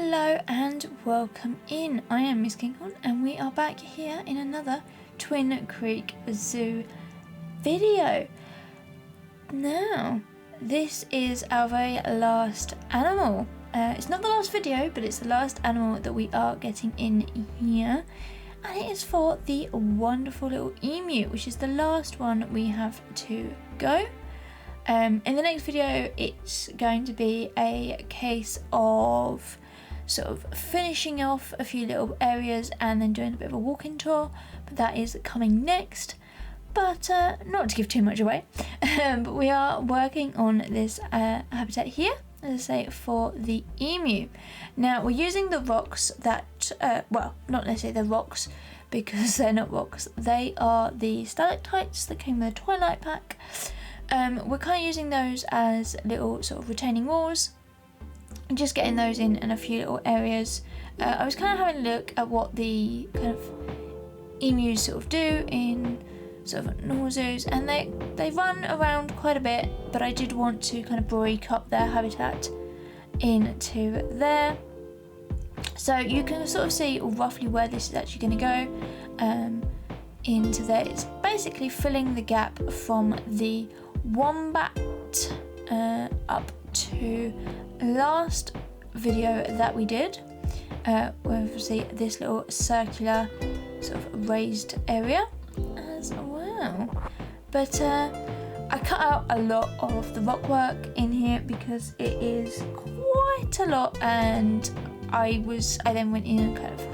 Hello and welcome in. I am Miss Kinghorn and we are back here in another Twin Creek Zoo video. Now, this is our very last animal. It's not the last video, but it's the last animal that we are getting in here. And it is for the wonderful little emu, which is the last one we have to go. In the next video, it's going to be a case of sort of finishing off a few little areas and then doing a bit of a walking tour, but that is coming next. But not to give too much away, but we are working on this habitat here, as I say, for the emu. Now we're using the rocks that, well, not necessarily the rocks because they're not rocks, they are the stalactites that came with the Twilight pack. We're kind of using those as little sort of retaining walls, and just getting those in a few little areas. I was kind of having a look at what the kind of emus sort of do in sort of normal zoos, and they run around quite a bit, but I did want to kind of break up their habitat into there. So you can sort of see roughly where this is actually going to go into there. It's basically filling the gap from the wombat up to last video that we did, where obviously this little circular sort of raised area as well. But I cut out a lot of the rock work in here because it is quite a lot, and I then went in and kind of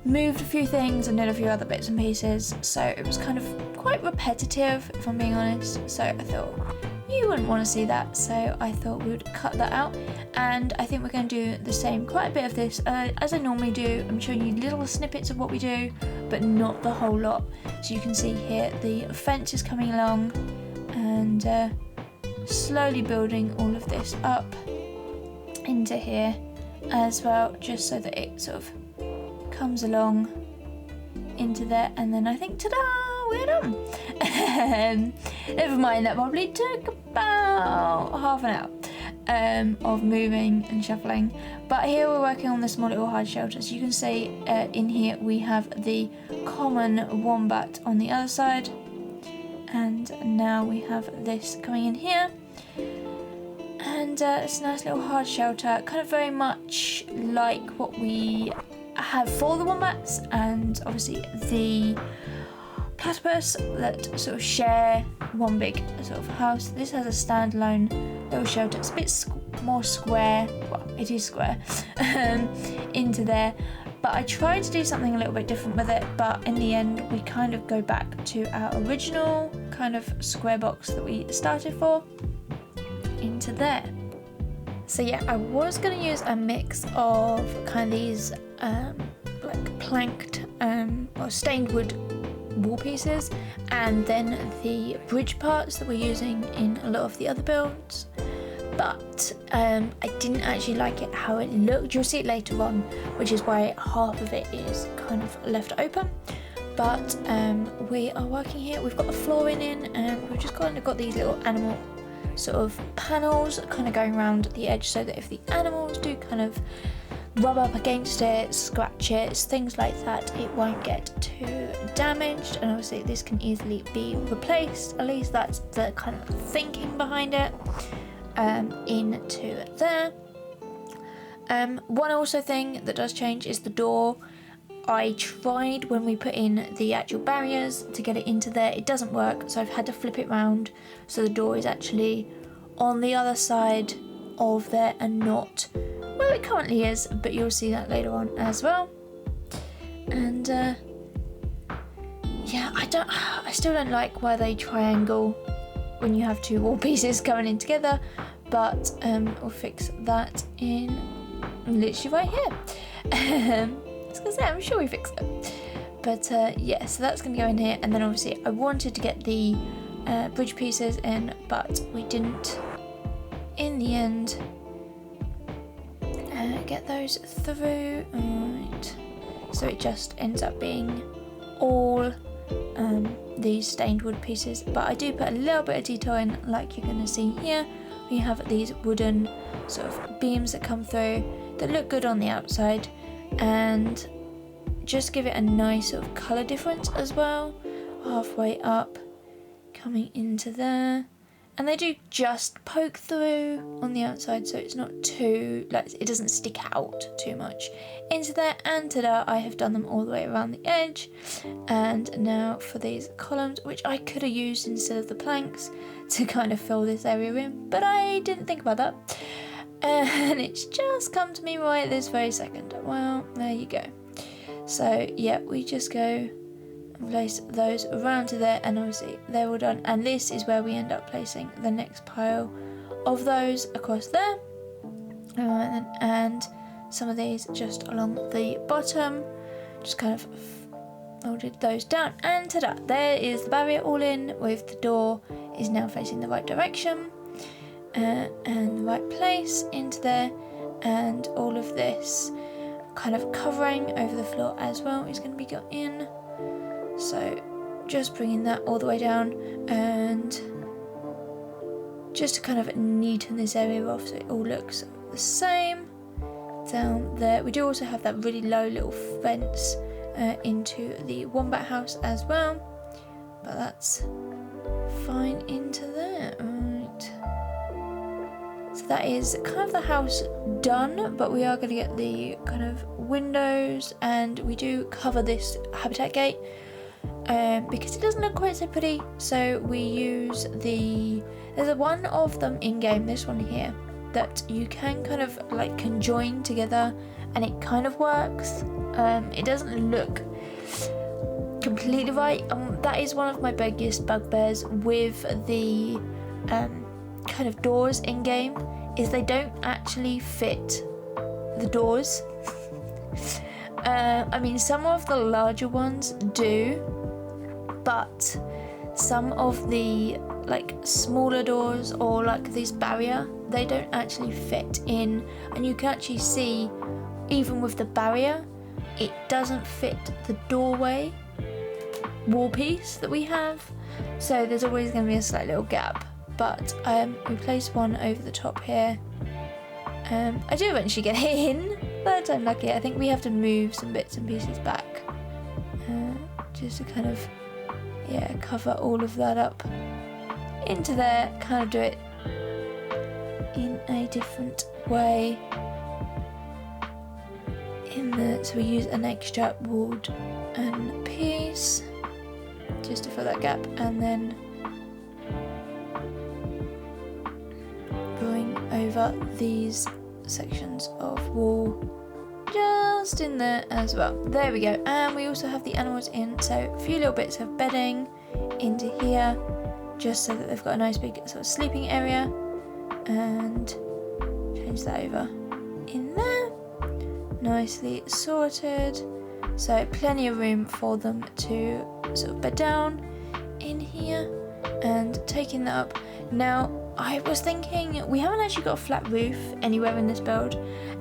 moved a few things and did a few other bits and pieces, so it was kind of quite repetitive, if I'm being honest. So I thought you wouldn't want to see that, so I thought we would cut that out. And I think we're going to do the same, quite a bit of this as I normally do. I'm showing you little snippets of what we do, but not the whole lot. So you can see here the fence is coming along, and slowly building all of this up into here as well, just so that it sort of comes along into there, and then I think, ta-da, we're done. Never mind, that probably took about half an hour of moving and shuffling. But here we're working on the small little hard shelters. You can see in here we have the common wombat on the other side, and now we have this coming in here. And it's a nice little hard shelter, kind of very much like what we have for the wombats, and obviously the platypus that sort of share one big sort of house. This has a standalone little shelter. It's a bit more square, well, it is square, into there. But I tried to do something a little bit different with it, but in the end we kind of go back to our original kind of square box that we started for, into there. So yeah, I was going to use a mix of kind of these like planked or stained wood wall pieces, and then the bridge parts that we're using in a lot of the other builds. But I didn't actually like it how it looked. You'll see it later on, which is why half of it is kind of left open. But we are working here. We've got the flooring in, and we've just kind of got these little animal sort of panels kind of going around the edge, so that if the animals do kind of rub up against it, scratch it, things like that, it won't get too damaged. And obviously this can easily be replaced, at least that's the kind of thinking behind it, into there. One also thing that does change is the door. I tried when we put in the actual barriers to get it into there, it doesn't work, so I've had to flip it round so the door is actually on the other side of there and not where it currently is, but you'll see that later on as well. And yeah, I still don't like why they triangle when you have two wall pieces going in together, but we'll fix that in literally right here. I was going to say, I'm sure we fixed it. But yeah, so that's going to go in here, and then obviously I wanted to get the bridge pieces in, but we didn't in the end get those through. Right. So it just ends up being all these stained wood pieces, but I do put a little bit of detail in, like you're going to see here. We have these wooden sort of beams that come through that look good on the outside and just give it a nice sort of colour difference as well. Halfway up, coming into there. And they do just poke through on the outside, so it's not too, like, it doesn't stick out too much into there. And ta-da, I have done them all the way around the edge. And now for these columns, which I could have used instead of the planks to kind of fill this area in, but I didn't think about that. And it's just come to me right this very second. Well, there you go. So yeah, we just go and place those around to there, and obviously they're all done. And this is where we end up placing the next pile of those across there, and some of these just along the bottom. Just kind of folded those down, and ta-da, there is the barrier all in, with the door is now facing the right direction and the right place into there, and all of this kind of covering over the floor as well is going to be got in. So just bringing that all the way down, and just to kind of neaten this area off so it all looks the same down there. We do also have that really low little fence into the wombat house as well, but that's fine into there. Right, so that is kind of the house done, but we are going to get the kind of windows, and we do cover this habitat gate because it doesn't look quite so pretty. So we use there's one of them in game, this one here, that you can kind of like conjoin together, and it kind of works. It doesn't look completely right. That is one of my biggest bugbears with the kind of doors in game, is they don't actually fit the doors. I mean, some of the larger ones do, but some of the like smaller doors, or like this barrier, they don't actually fit in, and you can actually see even with the barrier it doesn't fit the doorway wall piece that we have, so there's always going to be a slight little gap. But we place one over the top here. I do eventually get it in, but I'm lucky. I think we have to move some bits and pieces back just to kind of, yeah, cover all of that up into there, kind of do it in a different way in there. So we use an extra wood and piece just to fill that gap, and then going over these sections of wall just in there as well. There we go. And we also have the animals in, so a few little bits of bedding into here, just so that they've got a nice big sort of sleeping area, and change that over in there, nicely sorted, so plenty of room for them to sort of bed down in here. And taking that up, now I was thinking we haven't actually got a flat roof anywhere in this build,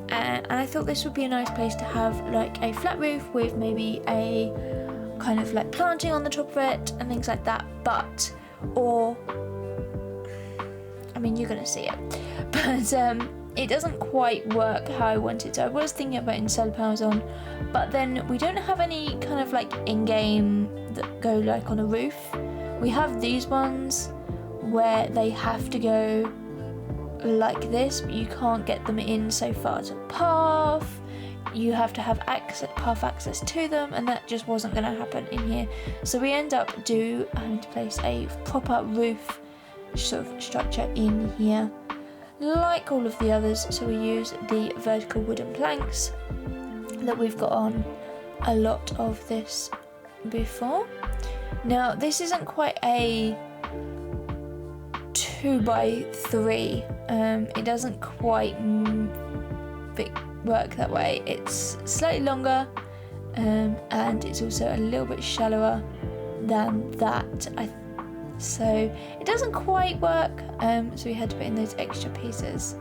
and I thought this would be a nice place to have like a flat roof with maybe a kind of like planting on the top of it and things like that, but, or, I mean, you're gonna see it, but it doesn't quite work how I want it to. I was thinking about putting solar panels on, but then we don't have any kind of like in-game that go like on a roof. We have these ones where they have to go like this, but you can't get them in so far to path. You have to have path access to them, and that just wasn't going to happen in here. So we end up having to place a proper roof sort of structure in here, like all of the others. So we use the vertical wooden planks that we've got on a lot of this before. Now this isn't quite a 2x3, it doesn't quite work that way. It's slightly longer, and it's also a little bit shallower than that, so it doesn't quite work, so we had to put in those extra pieces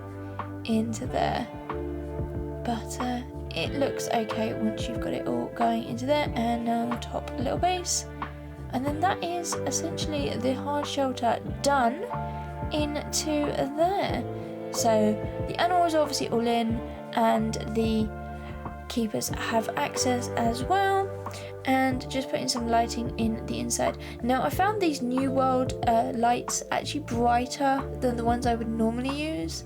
into there, but it looks okay once you've got it all going into there. And now the top little base, and then that is essentially the hard shelter done into there. So the animals are obviously all in, and the keepers have access as well, and just putting some lighting in the inside. Now I found these New World lights actually brighter than the ones I would normally use.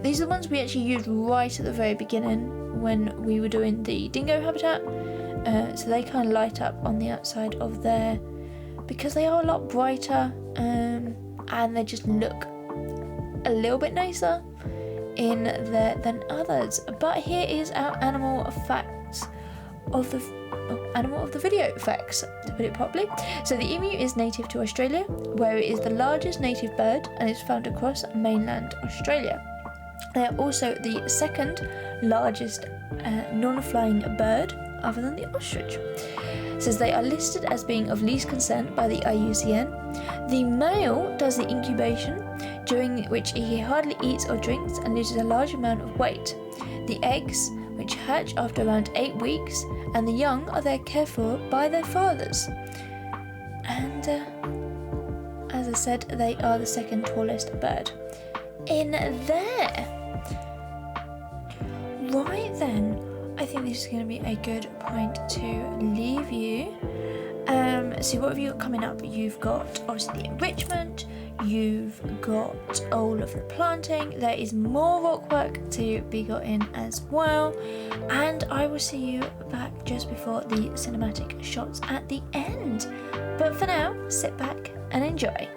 These are the ones we actually used right at the very beginning when we were doing the dingo habitat, so they kind of light up on the outside of there because they are a lot brighter, and they just look a little bit nicer in there than others. But here is our animal facts of the video facts, to put it properly. So the emu is native to Australia, where it is the largest native bird and is found across mainland Australia. They are also the second largest non-flying bird, other than the ostrich. It says they are listed as being of least concern by the IUCN. The male does the incubation, during which he hardly eats or drinks and loses a large amount of weight. The eggs, which hatch after around 8 weeks, and the young are there cared for by their fathers. And as I said, they are the second tallest bird in there. Right then, I think this is going to be a good point to leave you. So what have you got coming up? You've got obviously the enrichment, you've got all of the planting, there is more rock work to be got in as well, and I will see you back just before the cinematic shots at the end. But for now, sit back and enjoy.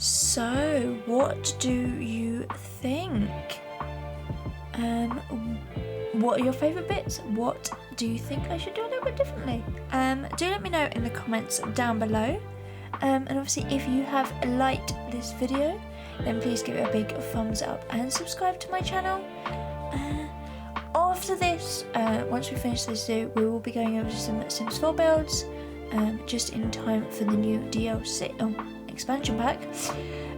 So, what do you think? What are your favourite bits? What do you think I should do a little bit differently? Do let me know in the comments down below. And obviously, if you have liked this video, then please give it a big thumbs up and subscribe to my channel. After this, once we finish this zoo, we will be going over to some Sims 4 builds, just in time for the new DLC, expansion pack.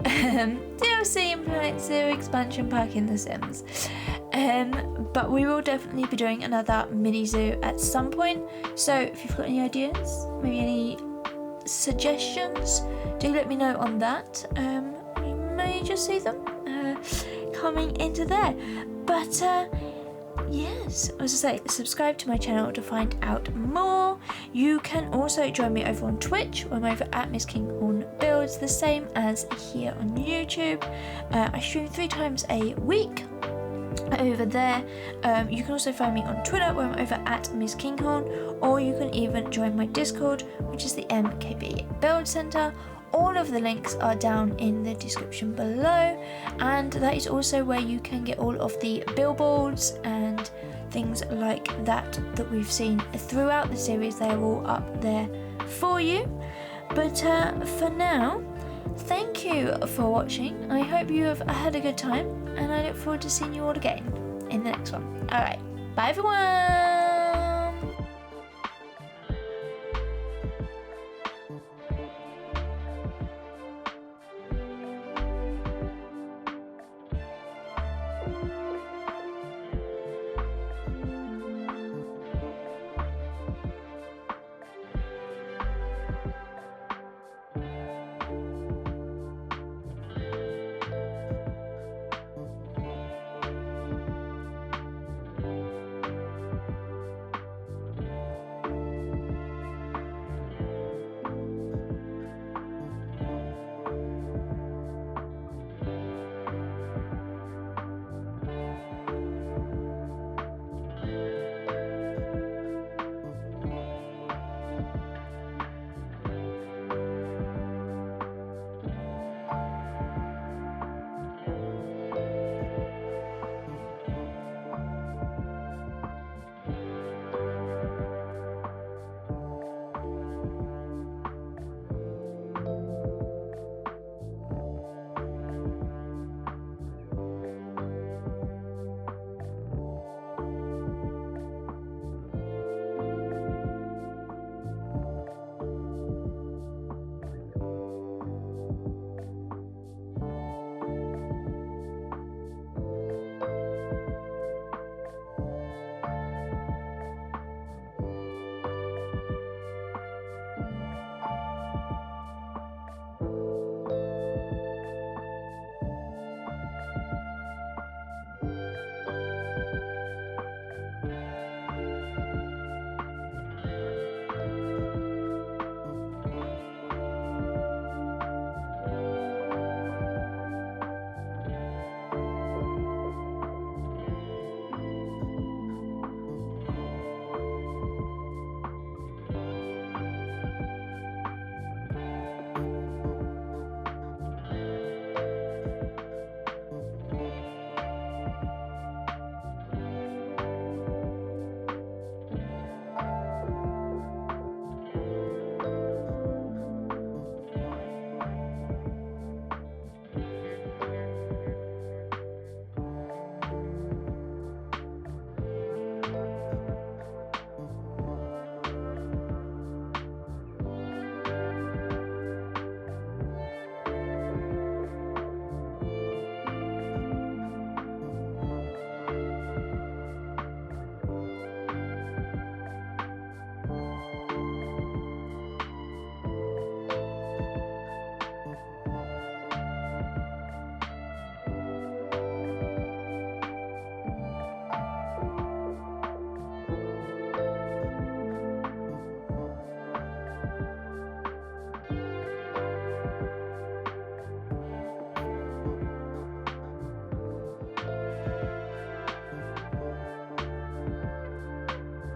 DLC Implement Zoo expansion pack in The Sims. But we will definitely be doing another mini zoo at some point. So if you've got any ideas, maybe any suggestions, do let me know on that. You may just see them coming into there. But yes, as I say, subscribe to my channel to find out more. You can also join me over on Twitch. I'm over at misskinghorn builds, the same as here on YouTube. I stream 3 times a week over there. You can also find me on Twitter, where I'm over at misskinghorn, or you can even join my Discord, which is the MKB Build Center. All of the links are down in the description below, and that is also where you can get all of the billboards and things like that we've seen throughout the series. They are all up there for you. But for now, thank you for watching. I hope you have had a good time, and I look forward to seeing you all again in the next one. Alright, bye everyone!